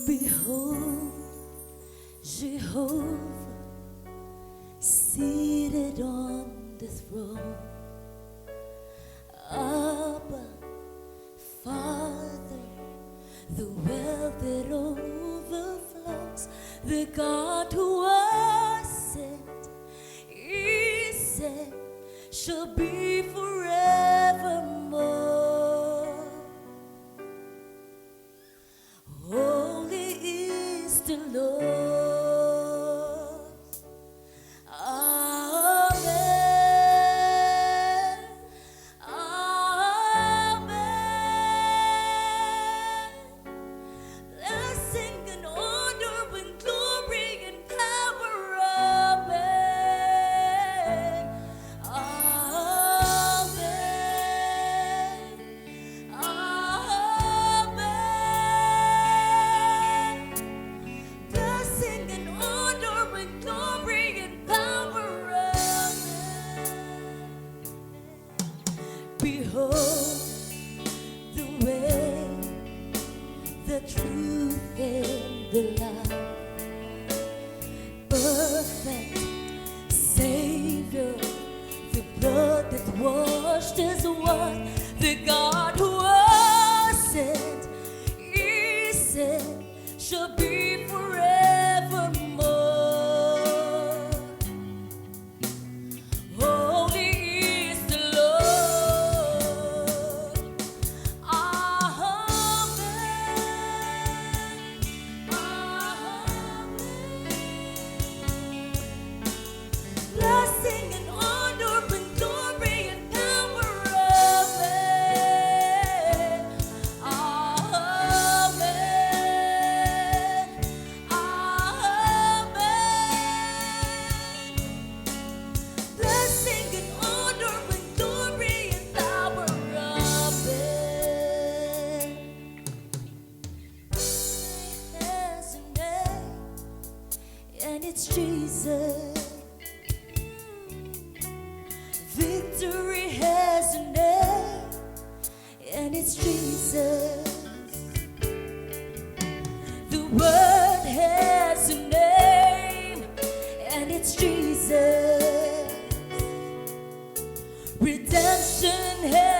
Behold, Jehovah seated on the throne. Abba, Father, the well that overflows, the God who was sent, He said, shall be forevermore. Holy is the Lord. Amen. Amen. Blessing and honor and glory and power. Amen. Amen. Amen. Blessing and honor and glory and power. Amen. Behold the way, the truth and the life. Perfect Savior, the blood that washed us white, the God who was sent, He said, shall be forevermore. Holy is the Lord. Amen. Amen. Blessing and honor and glory and power. Amen. Amen. Amen. Blessing and honor and glory and power. Amen. Has a name, and it's Jesus. Victory has a name, and it's Jesus. The Word has a name, and it's Jesus. Redemption has